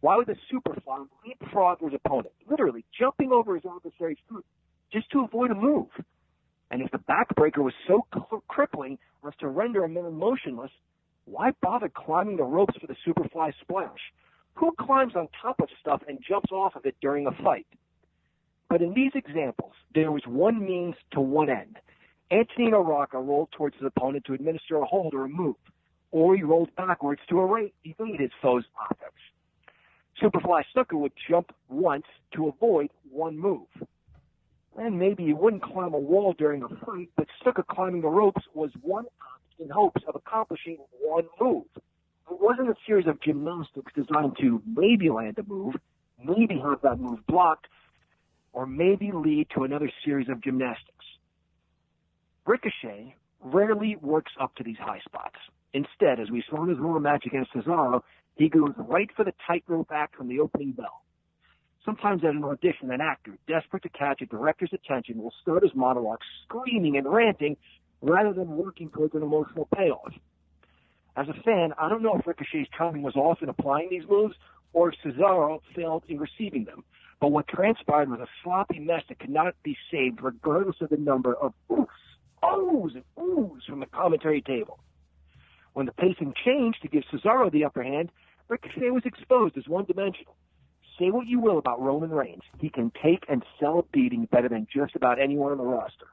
Why would the Superfly leapfrog his opponent, literally jumping over his adversary's foot just to avoid a move? And if the backbreaker was so crippling as to render a man motionless, why bother climbing the ropes for the Superfly splash? Who climbs on top of stuff and jumps off of it during a fight? But in these examples, there was one means to one end. Antonino Rocca rolled towards his opponent to administer a hold or a move, or he rolled backwards to evade his foe's offense. Superfly Snuka would jump once to avoid one move. And maybe he wouldn't climb a wall during a fight, but Snuka climbing the ropes was one act in hopes of accomplishing one move. It wasn't a series of gymnastics designed to maybe land a move, maybe have that move blocked, or maybe lead to another series of gymnastics. Ricochet rarely works up to these high spots. Instead, as we saw in his Raw match against Cesaro, he goes right for the tightrope act from the opening bell. Sometimes at an audition, an actor, desperate to catch a director's attention, will start his monologue screaming and ranting rather than working towards an emotional payoff. As a fan, I don't know if Ricochet's timing was off in applying these moves or if Cesaro failed in receiving them. But what transpired was a sloppy mess that could not be saved regardless of the number of oofs, ohs, and oohs from the commentary table. When the pacing changed to give Cesaro the upper hand, Ricochet was exposed as one-dimensional. Say what you will about Roman Reigns, he can take and sell a beating better than just about anyone on the roster.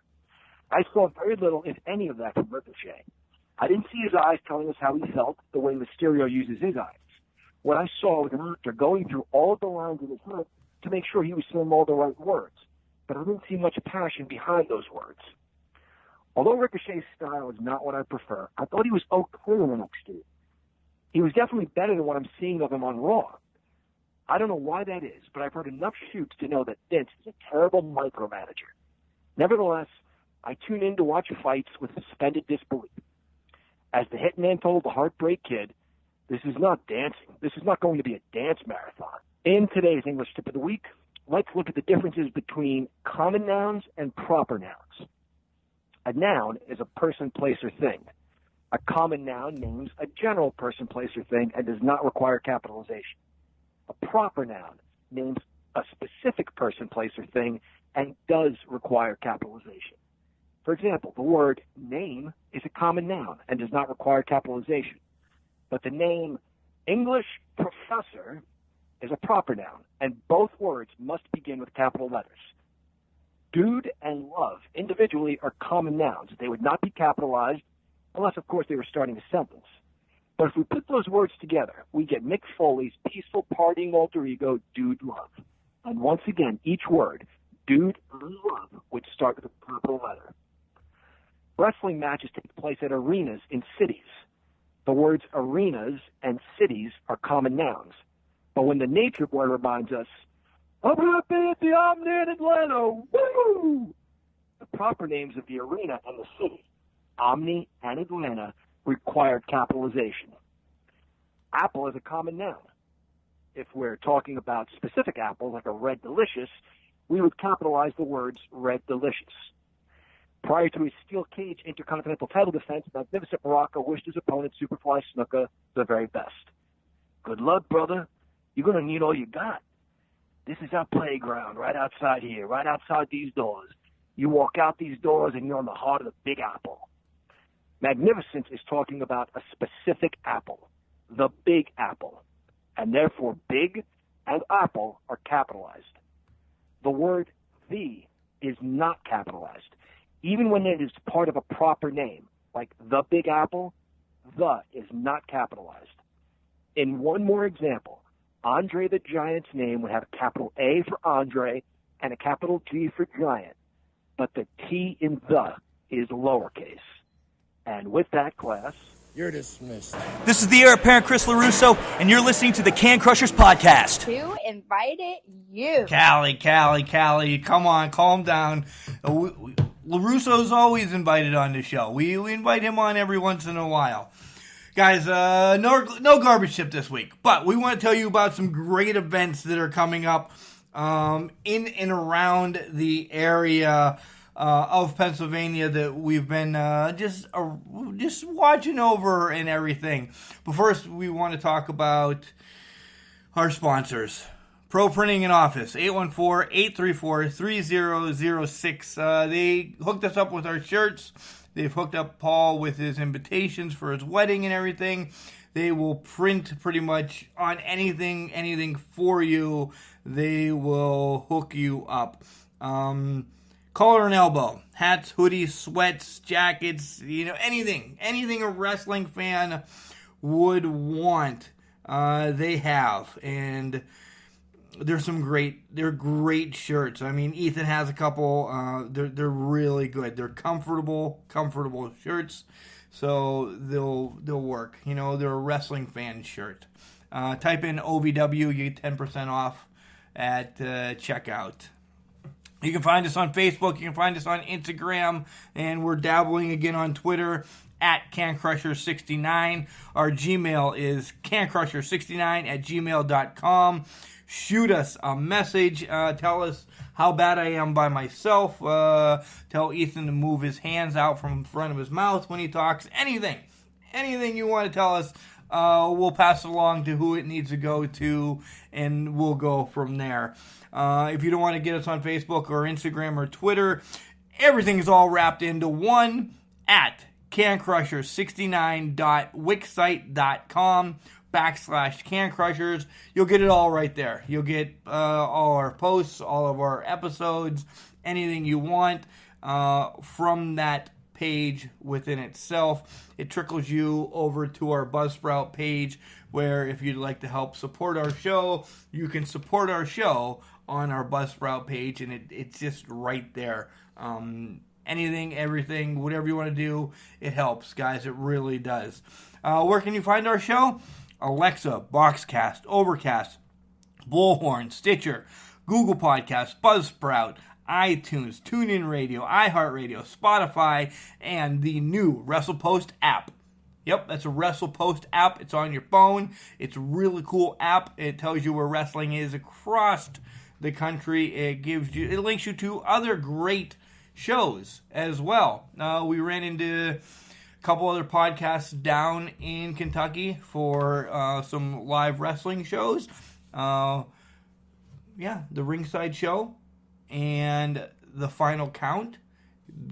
I saw very little, if any, of that from Ricochet. I didn't see his eyes telling us how he felt, the way Mysterio uses his eyes. What I saw was an actor going through all of the lines in his head to make sure he was saying all the right words, but I didn't see much passion behind those words. Although Ricochet's style is not what I prefer, I thought he was okay in NXT. He was definitely better than what I'm seeing of him on Raw. I don't know why that is, but I've heard enough shoots to know that Vince is a terrible micromanager. Nevertheless, I tune in to watch fights with suspended disbelief. As the Hitman told the Heartbreak Kid, this is not dancing. This is not going to be a dance marathon. In today's English Tip of the Week, let's look at the differences between common nouns and proper nouns. A noun is a person, place, or thing. A common noun names a general person, place, or thing and does not require capitalization. A proper noun names a specific person, place, or thing and does require capitalization. For example, the word name is a common noun and does not require capitalization. But the name English professor is a proper noun, and both words must begin with capital letters. Dude and love individually are common nouns. They would not be capitalized unless, of course, they were starting a sentence. But if we put those words together, we get Mick Foley's peaceful partying alter ego, Dude Love. And once again, each word, Dude and Love, would start with a capital letter. Wrestling matches take place at arenas in cities. The words arenas and cities are common nouns. But when the Nature Boy reminds us, I'm happy at the Omni in Atlanta, woo! The proper names of the arena and the city, Omni and Atlanta, required capitalization. Apple is a common noun. If we're talking about specific apples, like a Red Delicious, we would capitalize the words Red Delicious. Prior to his steel cage intercontinental title defense, Magnificent Muraco wished his opponent, Superfly Snuka, the very best. Good luck, brother. You're going to need all you got. This is our playground right outside here, right outside these doors. You walk out these doors and you're on the heart of the Big Apple. Magnificent is talking about a specific apple, the Big Apple, and therefore Big and Apple are capitalized. The word the is not capitalized. Even when it is part of a proper name, like the Big Apple, the is not capitalized. In one more example, Andre the Giant's name would have a capital A for Andre and a capital G for Giant, but the T in the is lowercase. And with that, class, you're dismissed. This is the heir apparent Chris LaRusso, and you're listening to the Can Crushers Podcast. Who invited you? Callie, come on, calm down. LaRusso's always invited on the show. We invite him on every once in a while. Guys, no garbage tip this week, but we want to tell you about some great events that are coming up in and around the area of Pennsylvania that we've been just watching over and everything. But first, we want to talk about our sponsors. Pro Printing and Office, 814-834-3006. They hooked us up with our shirts. They've hooked up Paul with his invitations for his wedding and everything. They will print pretty much on anything for you. They will hook you up. Collar and elbow, hats, hoodies, sweats, jackets, anything a wrestling fan would want, they have. And they're great shirts. I mean, Ethan has a couple. They're really good. They're comfortable shirts, so they'll work. They're a wrestling fan shirt. Type in OVW, you get 10% off at checkout. You can find us on Facebook. You can find us on Instagram, and we're dabbling again on Twitter at CanCrusher69. Our Gmail is cancrusher69@gmail.com. Shoot us a message. Tell us how bad I am by myself. Tell Ethan to move his hands out from in front of his mouth when he talks. Anything you want to tell us, we'll pass it along to who it needs to go to, and we'll go from there. If you don't want to get us on Facebook or Instagram or Twitter, everything is all wrapped into one at cancrusher69.wixsite.com/cancrushers. You'll get it all right there. You'll get all our posts, all of our episodes, anything you want from that page within itself. It trickles you over to our Buzzsprout page, where if you'd like to help support our show, you can support our show on our Buzzsprout page, and it's just right there. Anything, everything, whatever you want to do, it helps, guys. It really does. Where can you find our show? Alexa, Boxcast, Overcast, Bullhorn, Stitcher, Google Podcasts, Buzzsprout, iTunes, TuneIn Radio, iHeartRadio, Spotify, and the new WrestlePost app. Yep, that's a WrestlePost app. It's on your phone. It's a really cool app. It tells you where wrestling is across the country. It links you to other great shows as well. We ran into a couple other podcasts down in Kentucky for some live wrestling shows. The Ringside Show and The Final Count.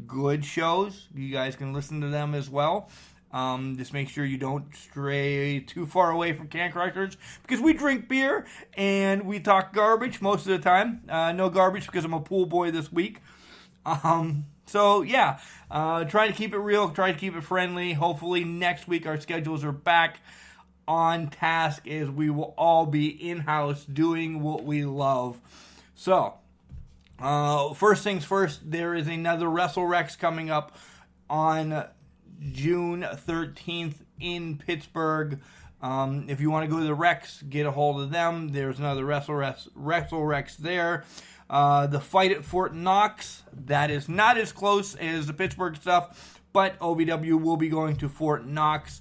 Good shows. You guys can listen to them as well. Just make sure you don't stray too far away from Can Crushers, because we drink beer and we talk garbage most of the time. No garbage because I'm a pool boy this week. Try to keep it real, try to keep it friendly. Hopefully next week our schedules are back on task, as we will all be in-house doing what we love. So, first things first, there is another WrestleRex coming up on June 13th in Pittsburgh. If you want to go to the Rex, get a hold of them. There's another WrestleRex there. The fight at Fort Knox, that is not as close as the Pittsburgh stuff, but OVW will be going to Fort Knox.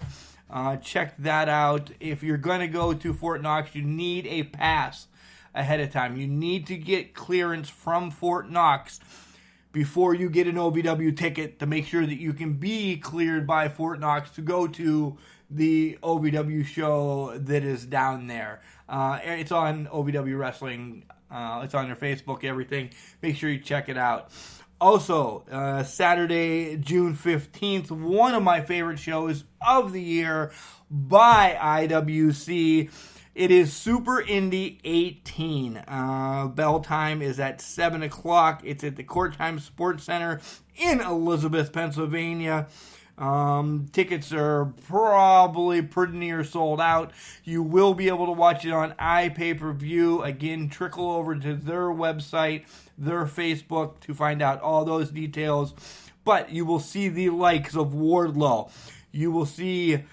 Check that out. If you're going to go to Fort Knox, you need a pass ahead of time. You need to get clearance from Fort Knox before you get an OVW ticket to make sure that you can be cleared by Fort Knox to go to the OVW show that is down there. It's on OVW Wrestling. It's on their Facebook, everything. Make sure you check it out. Also, Saturday, June 15th, one of my favorite shows of the year by IWC. It is Super Indy 18. Bell time is at 7 o'clock. It's at the Court Time Sports Center in Elizabeth, Pennsylvania. Tickets are probably pretty near sold out. You will be able to watch it on iPay-per-view. Again, trickle over to their website, their Facebook, to find out all those details. But you will see the likes of Wardlow. You will see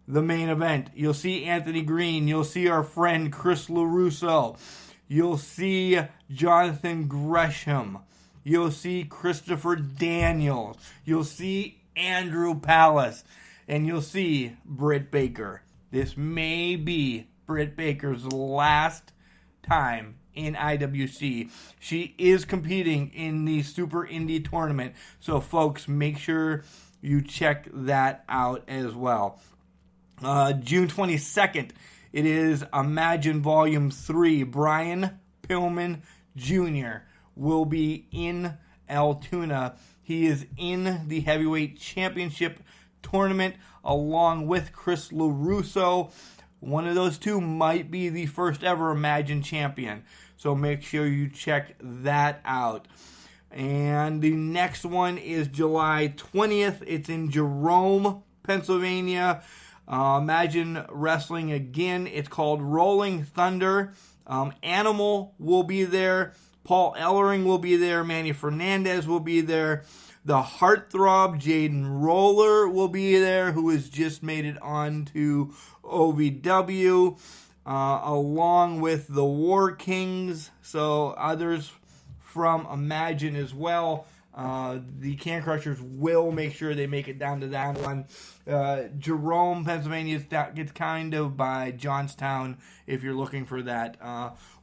the main event. You'll see Anthony Green. You'll see our friend Chris LaRusso. You'll see Jonathan Gresham. You'll see Christopher Daniels. You'll see Andrew Palace. and you'll see Britt Baker. This may be Britt Baker's last time in IWC. She is competing in the Super Indie Tournament, so folks, make sure you check that out as well. June 22nd, it is Imagine Volume 3. Brian Pillman Jr. will be in Altoona. He is in the Heavyweight Championship Tournament along with Chris LaRusso. One of those two might be the first ever Imagine champion. So make sure you check that out. And the next one is July 20th. It's in Jerome, Pennsylvania. Imagine Wrestling again. It's called Rolling Thunder. Animal will be there. Paul Ellering will be there. Manny Fernandez will be there. The Heartthrob, Jaden Roller, will be there, who has just made it on to OVW, along with the War Kings, so others from Imagine as well. The Can Crushers will make sure they make it down to that one. Jerome, Pennsylvania gets kind of by Johnstown if you're looking for that.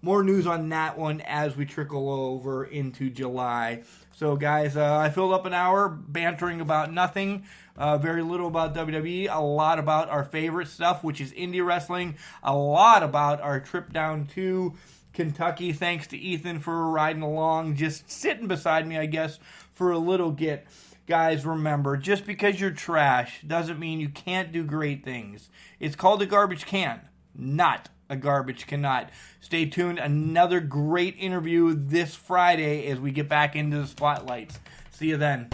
More news on that one as we trickle over into July. So, guys, I filled up an hour bantering about nothing. Very little about WWE. A lot about our favorite stuff, which is indie wrestling. A lot about our trip down to Kentucky. Thanks to Ethan for riding along, just sitting beside me, I guess, for a little bit. Guys, remember, just because you're trash doesn't mean you can't do great things. It's called a garbage can, not a garbage cannot. Stay tuned. Another great interview this Friday as we get back into the spotlights. See you then.